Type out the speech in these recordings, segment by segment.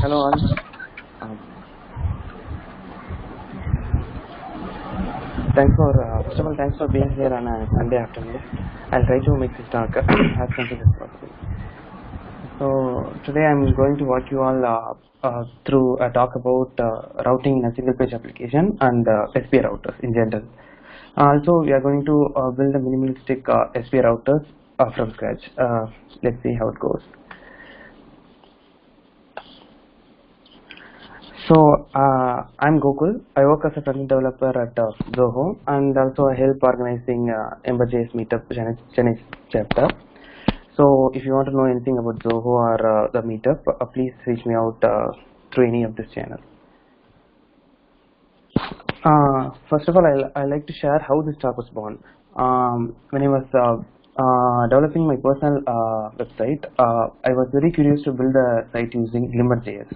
Hello all. Um, First of all, thanks for being here on a Sunday afternoon. I'll try to make this talk as simple as possible. So today I'm going to walk you all through a talk about routing in a single page application and SPA routers in general. Also, we are going to build a minimalistic SPA routers from scratch. Let's see how it goes. So I'm Gokul. I work as a front-end developer at Zoho, and also I help organizing Ember.js meetup Chennai chapter. So if you want to know anything about Zoho or the meetup, please reach me out through any of this channel. First of all, I like to share how this talk was born. When I was developing my personal website, I was very curious to build a site using Glimmer.js,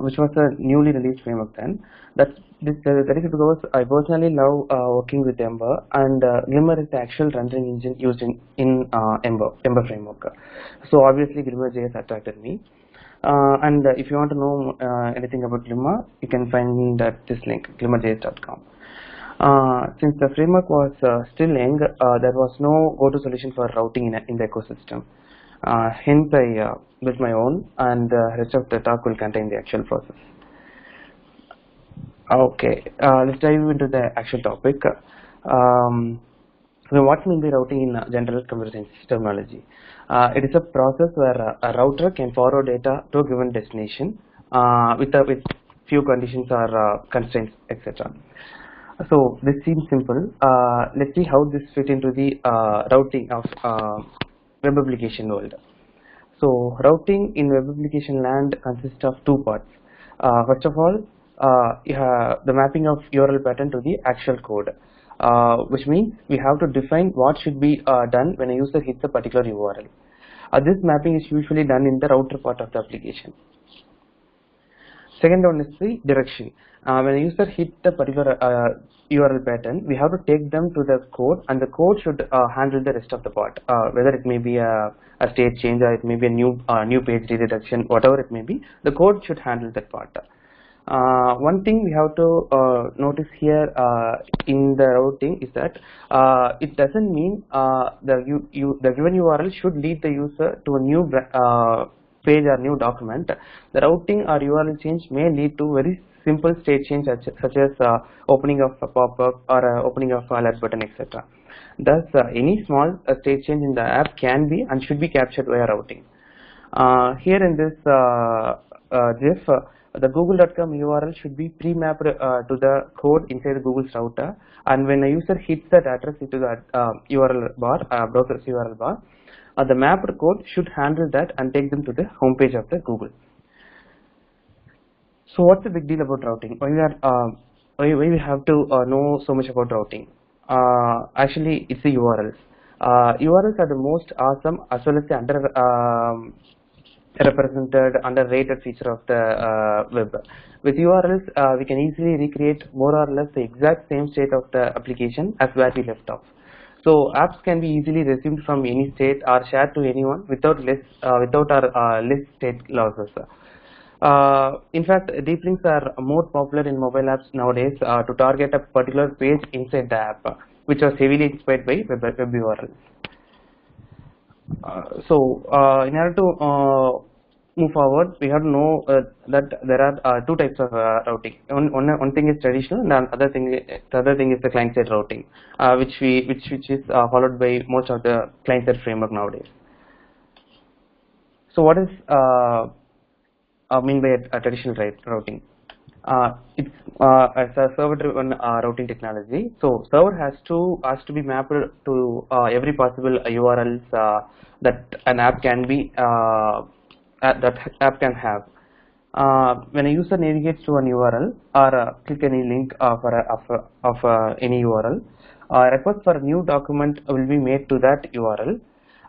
which was a newly released framework then. That is because I personally love working with Ember, and Glimmer is the actual rendering engine used in Ember framework. So obviously Glimmer.js attracted me. And if you want to know anything about Glimmer, you can find at this link, glimmerjs.com. Since the framework was still young, there was no go-to solution for routing in the ecosystem. Hence, I built my own, and the rest of the talk will contain the actual process. Okay, let's dive into the actual topic. So what mean by routing in general computer science terminology? It is a process where a router can forward data to a given destination with few conditions or constraints, etc. So this seems simple. Let's see how this fit into the routing of web application world. So routing in web application land consists of two parts. First of all, the mapping of URL pattern to the actual code, which means we have to define what should be done when a user hits a particular URL. This mapping is usually done in the router part of the application. Second one is the direction. When a user hits a particular URL pattern, we have to take them to the code, and the code should handle the rest of the part, whether it may be a state change or it may be a new page redirection, whatever it may be, the code should handle that part. One thing we have to notice here in the routing is that it doesn't mean the given URL should lead the user to a new page or new document. The routing or URL change may lead to very simple state change such as opening of a pop-up or opening of a alert button, etc. Thus, any small state change in the app can be and should be captured via routing. Here in this GIF, the google.com URL should be pre-mapped to the code inside Google's router, and when a user hits that address into the URL bar, browser's URL bar, the mapped code should handle that and take them to the home page of the Google. So what's the big deal about routing? Why we have to know so much about routing? Actually, it's the URLs. URLs are the most awesome as well as the underrated feature of the web. With URLs, we can easily recreate more or less the exact same state of the application as where we left off. So apps can be easily resumed from any state or shared to anyone without our list state losses. In fact, deep links are more popular in mobile apps nowadays to target a particular page inside the app, which was heavily inspired by web URLs. In order to move forward, we have to know that there are two types of routing. One thing is traditional, and the other thing is the client-side routing, which is followed by most of the client-side framework nowadays. So what is mean by a traditional routing? It's as a server-driven routing technology. So server has to be mapped to every possible URLs that an app can be have. When a user navigates to an URL or click any link of any URL, request for a new document will be made to that URL,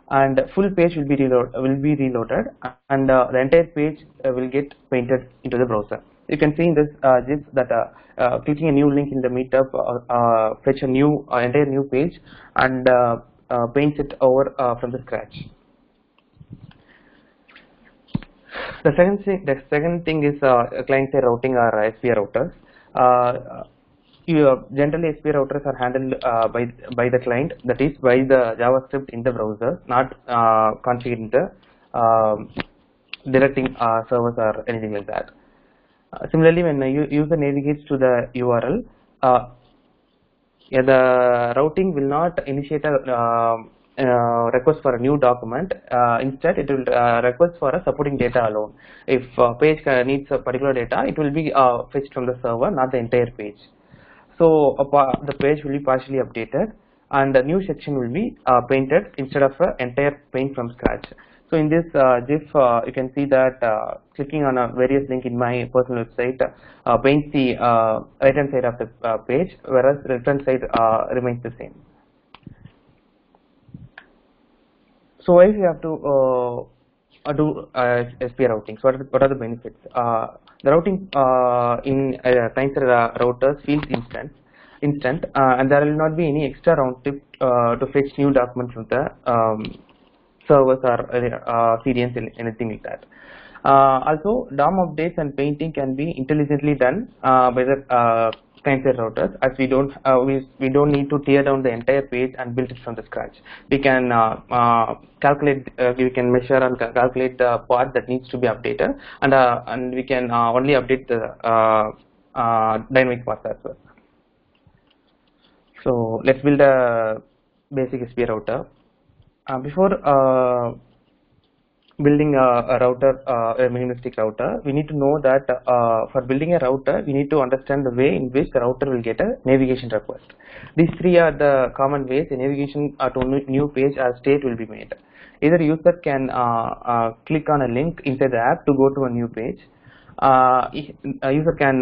and full page will be reloaded, and the entire page will get painted into the browser. You can see in this GIF that clicking a new link in the meetup fetch a new entire new page and paints it over from the scratch. The second thing is client-side routing or SPI routers. Generally, SPI routers are handled by the client, that is by the JavaScript in the browser, not configured in the directing servers or anything like that. Similarly, when a user navigates to the URL, yeah, the routing will not initiate a request for a new document. Instead, it will request for a supporting data alone. If a page needs a particular data, it will be fetched from the server, not the entire page. So the page will be partially updated, and a new section will be painted instead of an entire paint from scratch. So in this GIF, you can see that clicking on a various link in my personal website paints the right hand side of the page, whereas the left hand side remains the same. So why we have to do SPI routing? So what are the benefits? The routing in client-side routers feels instant, and there will not be any extra round trip to fetch new documents from the servers or CDNs, anything like that. Also, DOM updates and painting can be intelligently done by the client-side routers, as we don't need to tear down the entire page and build it from the scratch. We can calculate, we can measure and calculate the part that needs to be updated, and we can only update the dynamic parts as well. So let's build a basic SPI router. Before building a router, a minimalistic router, we need to know that for building a router, we need to understand the way in which the router will get a navigation request. These three are the common ways a navigation to a new page or state will be made. Either user can click on a link inside the app to go to a new page. A user can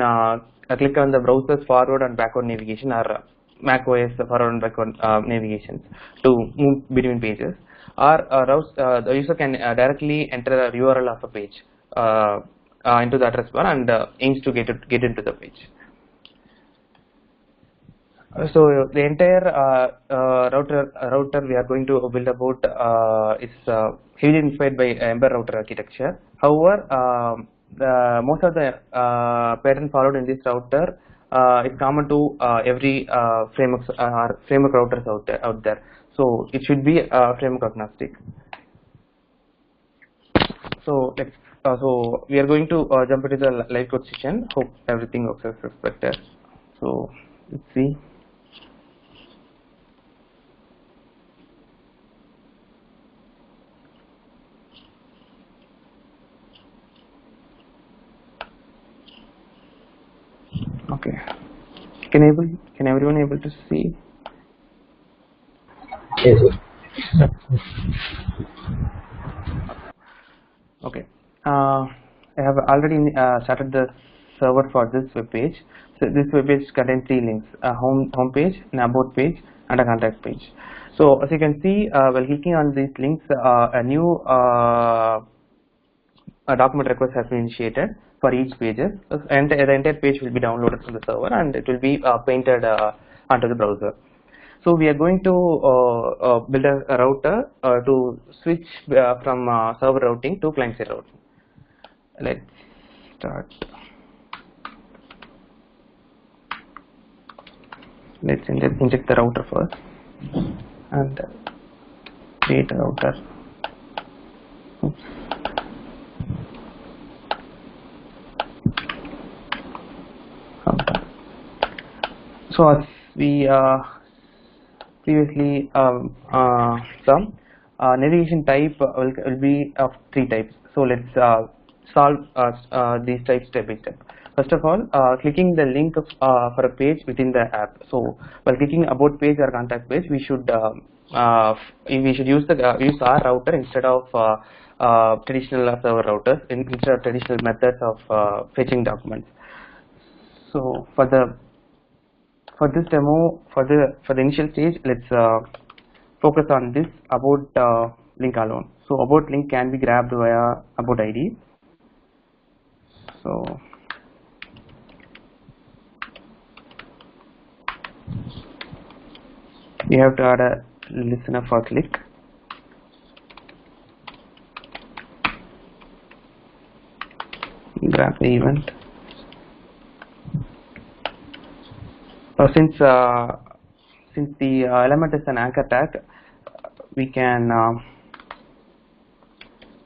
click on the browser's forward and backward navigation, or macOS forward and backward navigations to move between pages, or the user can directly enter the URL of a page into the address bar and aims to get into the page. So the entire router we are going to build about is heavily inspired by Ember router architecture. However, most of the pattern followed in this router is common to every framework routers out there. So it should be framework agnostic. So let's so we are going to jump into the live code session. Hope everything works as expected. So let's see. Okay. Can everyone able to see? Yes. Okay. I have already started the server for this web page. So this web page contains three links: a home page, an about page, and a contact page. So as you can see, while clicking on these links, a new document request has been initiated for each pages, and the entire page will be downloaded from the server, and it will be painted onto the browser. So we are going to build a router to switch from server routing to client-side routing. Let's start. Let's inject the router first and create a router. Oops. Router. So as we previously saw, navigation type will be of three types. So let's solve these types step by step. First of all, clicking the link for a page within the app. So while clicking about page or contact page, we should use our router instead of traditional server routers, instead of traditional methods of fetching documents. So for this demo, for the initial stage, let's focus on this about link alone. So about link can be grabbed via about ID. So we have to add a listener for click. grab the event. Since the element is an anchor tag, we can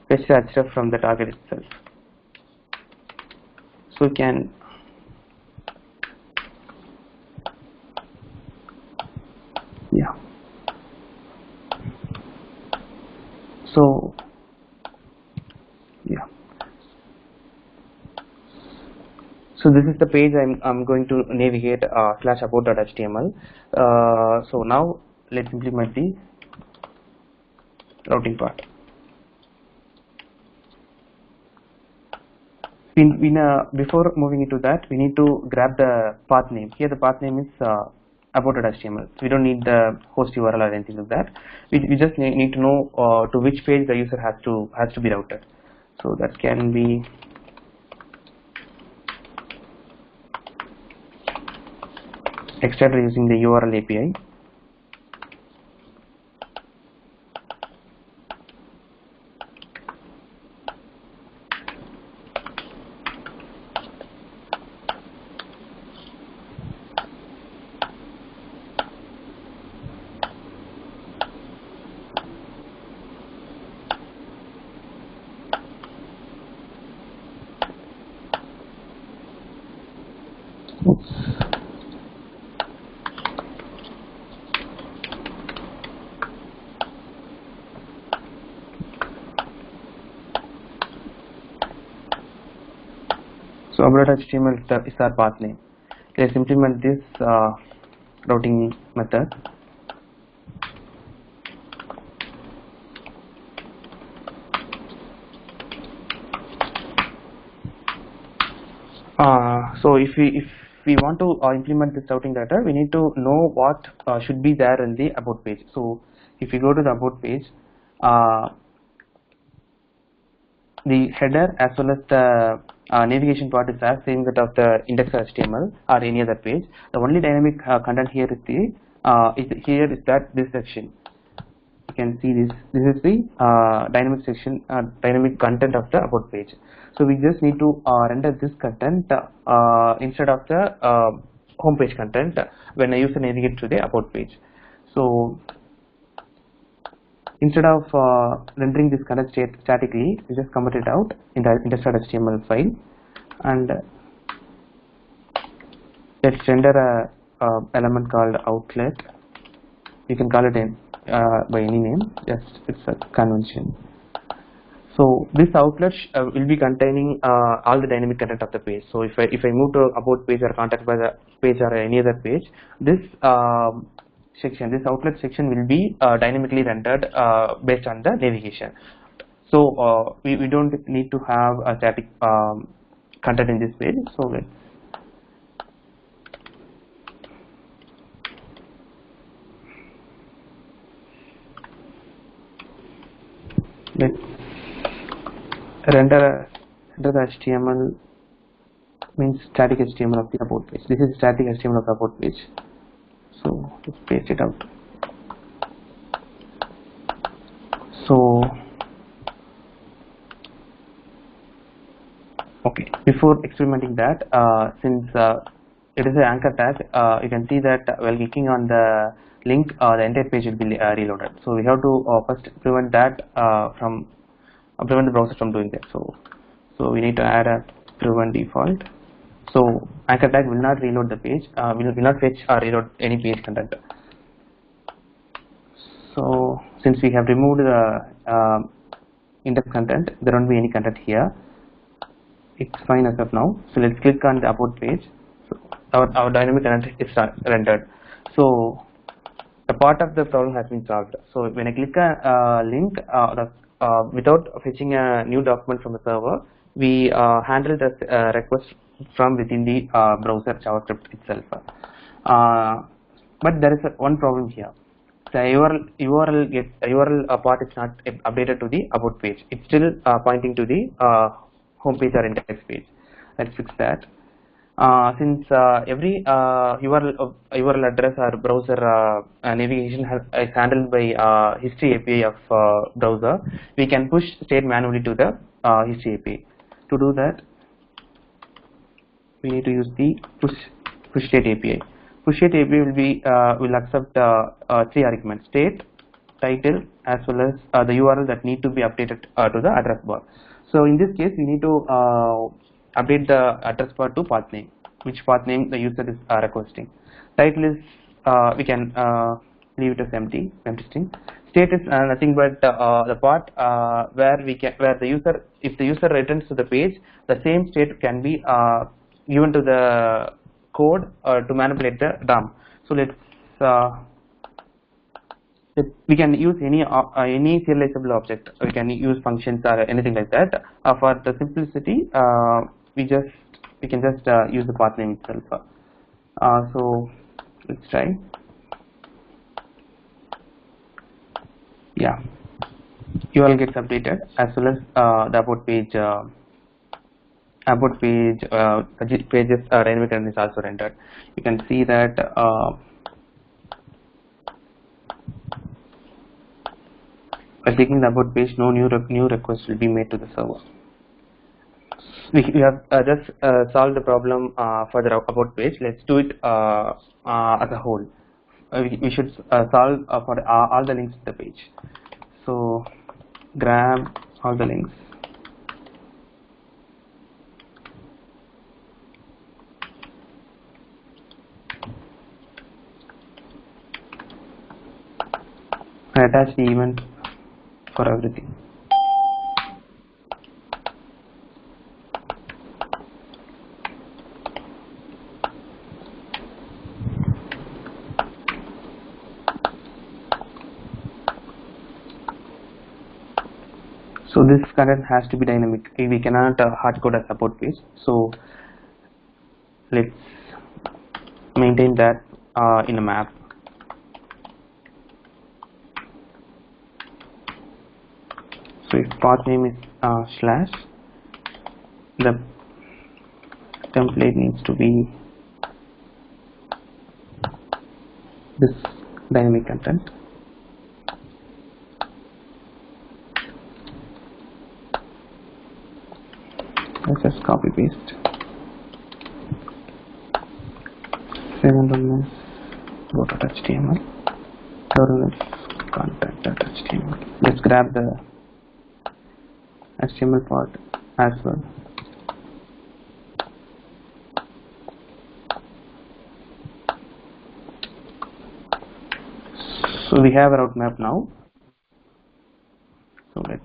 fetch that stuff from the target itself. So we can So this is the page I'm going to navigate /about.html. So now let's implement the routing part. Before moving into that, we need to grab the path name. Here the path name is about.html. We don't need the host URL or anything like that. We just need to know to which page the user has to be routed. So that can be extracted using the URL API. So about.html is our path name. Let's implement this routing method. So if we want to implement this routing data, we need to know what should be there in the about page. So if we go to the about page, the header as well as the navigation part is as same that of the index.html or any other page. The only dynamic content here is this section. You can see this is the dynamic section, dynamic content of the about page. So we just need to render this content instead of the home page content when a user navigates to the about page. So instead of rendering this content statically, we just comment it out in the index.html file, and let's render a element called outlet. You can call it by any name, just it's a convention. So this outlet will be containing all the dynamic content of the page. So if I move to about page or contact by the page or any other page, this outlet section will be dynamically rendered based on the navigation. So we don't need to have a static content in this page. So let's render the HTML means static HTML of the about page. This is static HTML of the about page. So let's paste it out. So okay, before experimenting that, since it is an anchor tag, you can see that while clicking on the link, the entire page will be reloaded. So we have to first prevent that prevent the browser from doing that. So we need to add a prevent default. So anchor tag will not reload the page, will not fetch or reload any page content. So since we have removed the index content, there won't be any content here. It's fine as of now. So let's click on the about page. So our dynamic content is rendered. So the part of the problem has been solved. So when I click a link, without fetching a new document from the server, we handle the request from within the browser JavaScript itself. But there is one problem here. The URL part is not updated to the about page. It's still pointing to the home page or index page. Let's fix that. Since every URL address or browser navigation is handled by history API of browser, we can push state manually to the history API. To do that, we need to use the push state API. Push state API will accept three arguments: state, title, as well as the URL that need to be updated to the address bar. So in this case, we need to update the address bar to path name, which path name the user is requesting. Title is we can leave it as empty string. State is nothing but the part where the user, if the user returns to the page, the same state can be given to the code to manipulate the DOM. So we can use any serializable object. We can use functions or anything like that. For the simplicity, we can just use the path name itself. So let's try. Yeah, URL gets updated, as well as the about page pages dynamic content is also rendered. You can see that by clicking the about page, no new request will be made to the server. We have just solved the problem for the about page. Let's do it as a whole. We should solve for all the links to the page. So grab all the links. I attach the event for everything. So this content has to be dynamic. We cannot hard code a support page. So let's maintain that in a map. So if path name is slash, the template needs to be this dynamic content. Let's just copy paste. Save go to HTML. Content.html. Let's grab the HTML part as well. So we have a route map now. So let's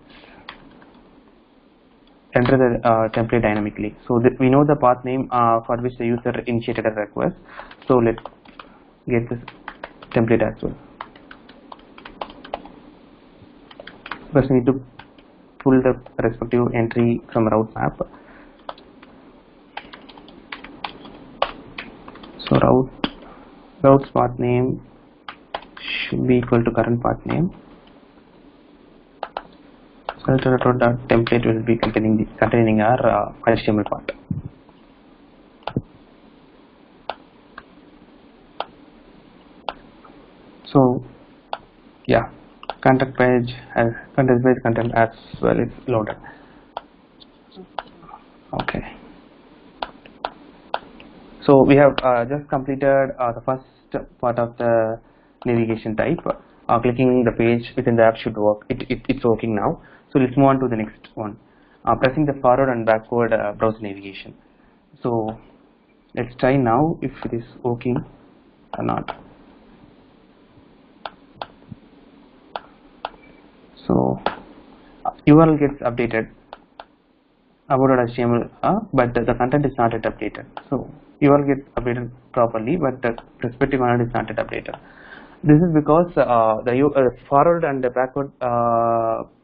enter the template dynamically. So we know the path name for which the user initiated a request. So let's get this template as well. First, we need to pull the respective entry from route map. So route's path name should be equal to current path name. So template will be containing our HTML part. So yeah, content page content as well is loaded. Okay. So we have just completed the first part of the navigation type. Clicking the page within the app should work. It's working now. So let's move on to the next one. Pressing the forward and backward browser navigation. So let's try now if it is working or not. So URL gets updated about.html, but the content is not yet updated. So URL gets updated properly, but the respective content is not yet updated. This is because the forward and the backward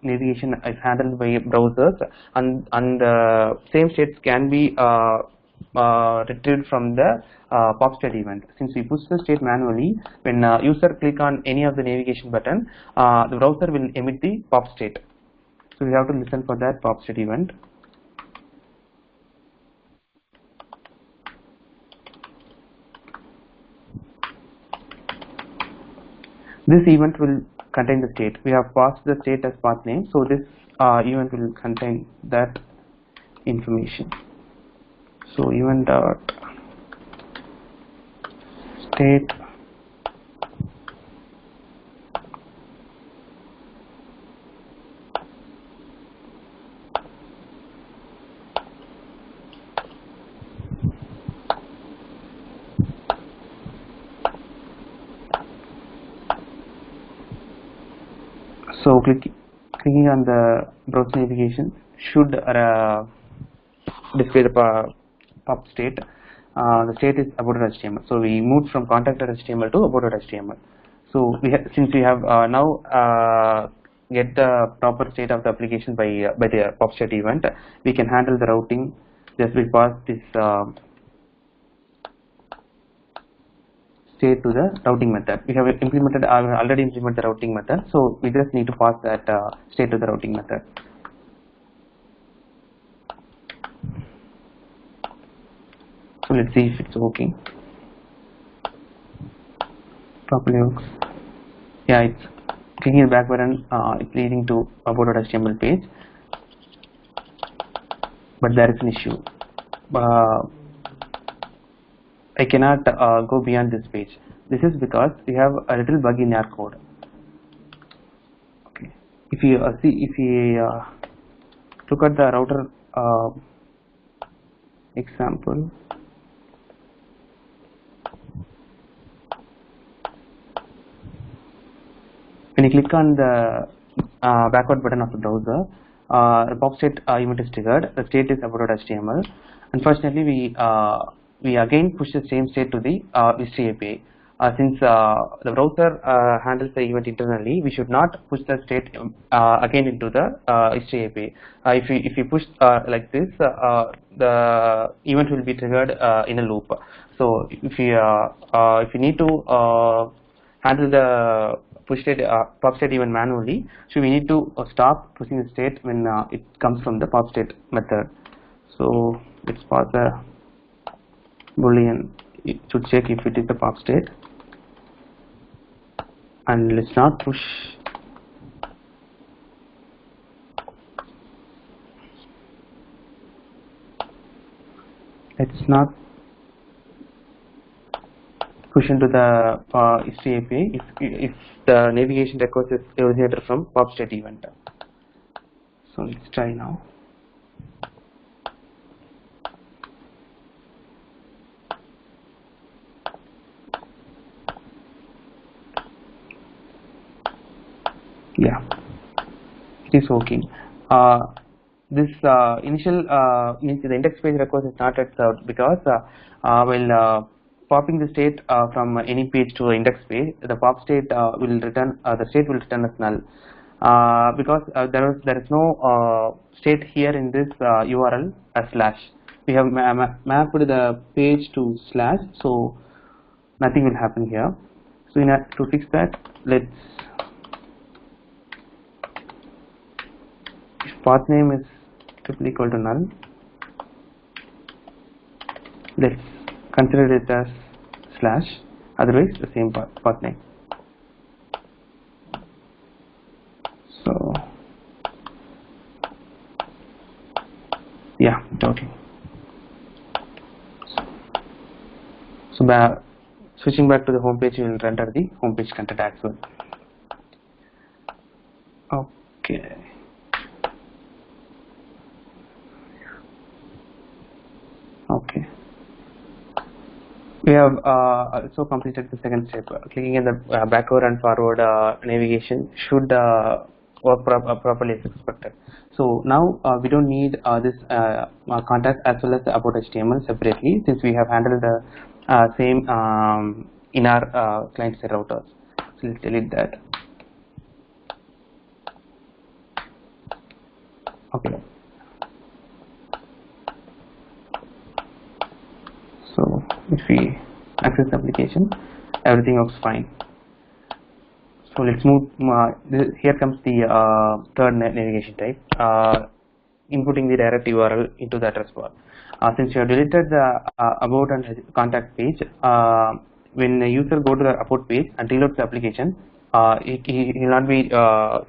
navigation is handled by browsers, and same states can be retrieved from the pop state event. Since we push the state manually, when user click on any of the navigation button, the browser will emit the pop state. So we have to listen for that pop state event. This event will contain the state. We have passed the state as path name, so this event will contain that information. So event dot state so clicking on the browse navigation should display the pop state. The state is about.html. So we moved from contact.html to about.html. So since we have now get the proper state of the application by the pop state event, we can handle the routing just by pass this state to the routing method. We have already implemented the routing method, so we just need to pass that state to the routing method. So let's see if it's working properly. Works. Yeah, it's clicking the back button. It's leading to about.html page, but there is an issue. I cannot go beyond this page. This is because we have a little bug in our code. Okay, if you look at the router example. When you click on the backward button of the browser, the pop state event is triggered. The state is about.html. Unfortunately, we again push the same state to the history API. Since the browser handles the event internally, we should not push the state again into the history API. If you push like this, the event will be triggered in a loop. So if you need to handle the push state pop state event manually, so we need to stop pushing the state when it comes from the pop state method. So let's pass a boolean. It should check if it is the pop state, and let's not push. Let's not push into the history API if the navigation request is originated from pop state event. So let's try now. Yeah, it is working. This initial means the index page request is not yet served because while popping the state from any page to index page, the pop state will return the state will return as null because there is no state here in this URL as slash. We have mapped the page to slash, so nothing will happen here. So to fix that, let's if path name is triple equal to null, let's consider it as slash, otherwise the same path name. So yeah, totally. So switching back to the home page, we will render the home page content as well. Okay. Okay. We have also completed the second step. Clicking in the backward and forward navigation should work properly as expected. So now we don't need this contact as well as the about.html separately, since we have handled the same in our client side routers. So let's delete that. Okay. So if we access the application, everything works fine. So let's move. Here comes the third navigation type, inputting the direct URL into the address bar. Since you have deleted the about and contact page, when the user go to the about page and reload the application, he will not be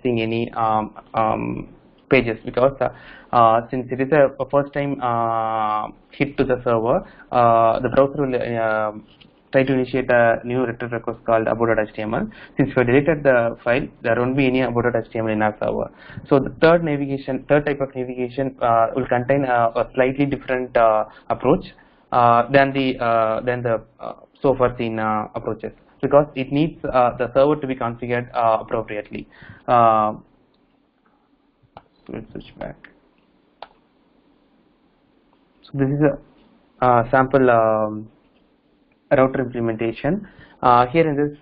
seeing any pages, because since it is a first time hit to the server, the browser will try to initiate a new return request called about.html. Since we deleted the file, there won't be any about.html in our server. So the third type of navigation will contain a slightly different approach than the so far seen approaches, because it needs the server to be configured appropriately. Let's switch back. So this is a sample router implementation. Here in this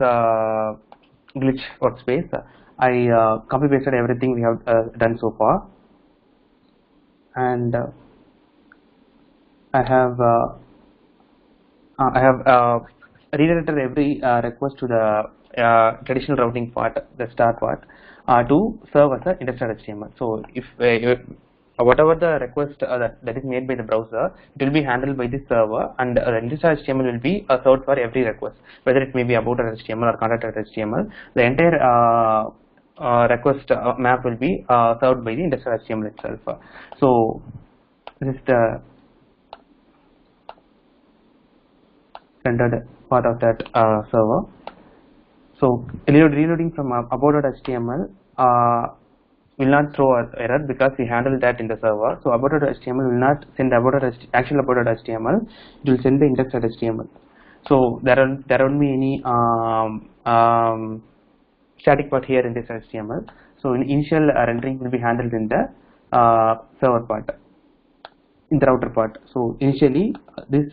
glitch workspace, I copy pasted everything we have done so far, and I have redirected every request to the traditional routing part, the start part, to serve as an index.html. So if whatever the request that is made by the browser, it will be handled by the server, and the index.html will be served for every request, whether it may be about.html or contact.html. The entire request map will be served by the index.html itself. So this is the rendered part of that server. So reloading from about.html will not throw an error, because we handled that in the server. So about.html will not send actual about.html, it will send the index.html. So there won't be any static part here in this HTML. So initial rendering will be handled in the server part, in the router part. So initially this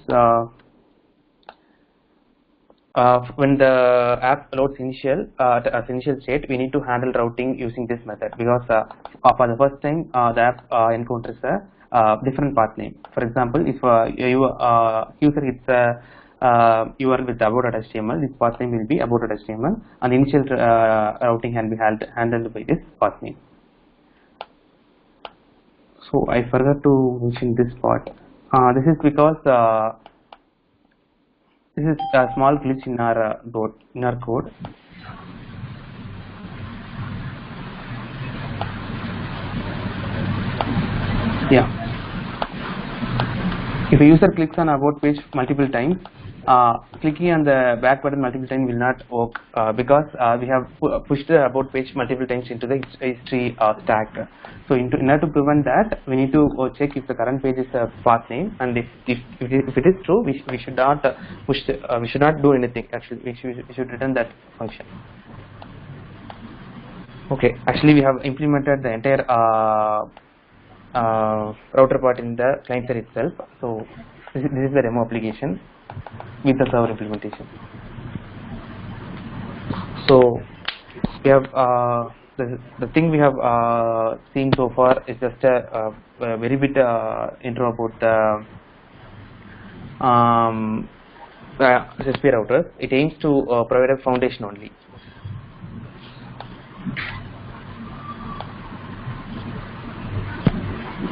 when the app loads at initial state, we need to handle routing using this method, because for the first time the app encounters a different path name. For example, if user hits a URL with about.html, this path name will be about.html, and initial routing can be handled by this path name. So I forgot to mention this part. This is because this is a small glitch in our code. Yeah. If a user clicks on about page multiple times, clicking on the back button multiple times will not work, because we have pushed the about page multiple times into the history stack. So in order to prevent that, we need to check if the current page is a path name, and if it is true, we should not we should not do anything. Actually, we should return that function. Okay, actually we have implemented the entire router part in the client side itself. So this is the demo application with the server implementation. So we have the thing we have seen so far is just a very bit intro about the SSP routers. It aims to provide a foundation only.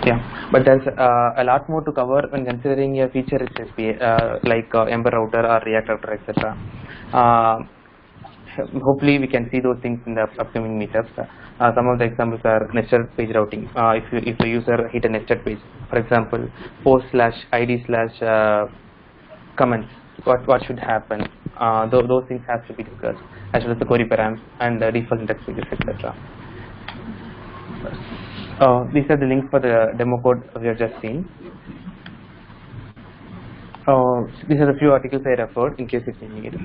Yeah, but there's a lot more to cover when considering a feature-rich SSP like Ember router or React router, etc. Hopefully we can see those things in the upcoming meetups. Some of the examples are nested page routing. If a user hit a nested page, for example, post/id/comments, what should happen? Those things have to be discussed, as well as the query params and the default index pages, etc. These are the links for the demo code we have just seen. These are the few articles I referred in case if you need.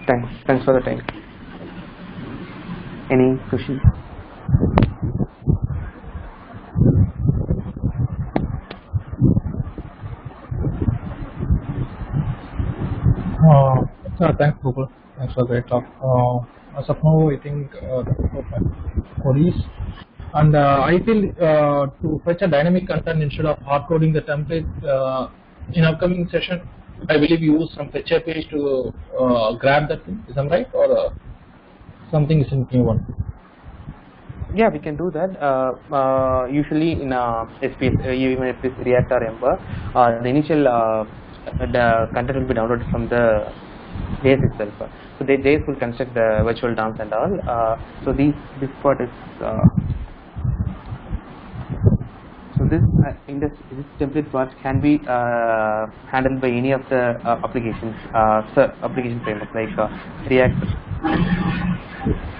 Thanks for the time. Any questions? Thanks, Gokul. Thanks for the great talk. As of now, I think queries, and I feel to fetch a dynamic content instead of hard coding the template in upcoming session, I believe you use some fetcher page to grab that thing. Is that right, or something is in new one? Yeah, we can do that. Usually in SPS, even if it's React or Ember, the initial the content will be downloaded from the JS itself. So JS will construct the virtual DOMs and all. So this part is so this this template part can be handled by any of the applications, application framework like React.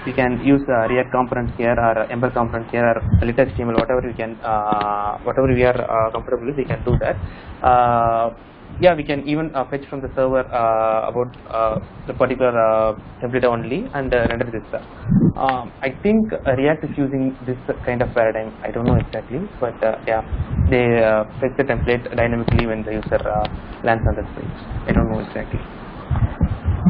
We can use React components here or Ember components here or lit-HTML, whatever we can, whatever we are comfortable with, we can do that. Yeah, we can even fetch from the server about the particular template only and render this. I think React is using this kind of paradigm. I don't know exactly, but yeah, they fetch the template dynamically when the user lands on the page. I don't know exactly.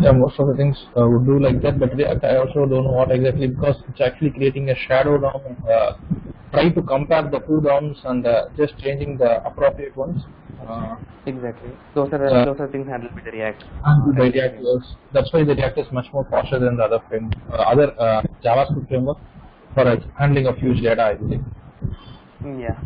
Yeah, most of the things would do like that, but React I also don't know what exactly, because it's actually creating a shadow DOM and try to compare the two DOMs and just changing the appropriate ones. Exactly. Those are things handled by the React. By React, yes. That's why the React is much more faster than the other JavaScript framework for handling of huge data, I think. Yeah.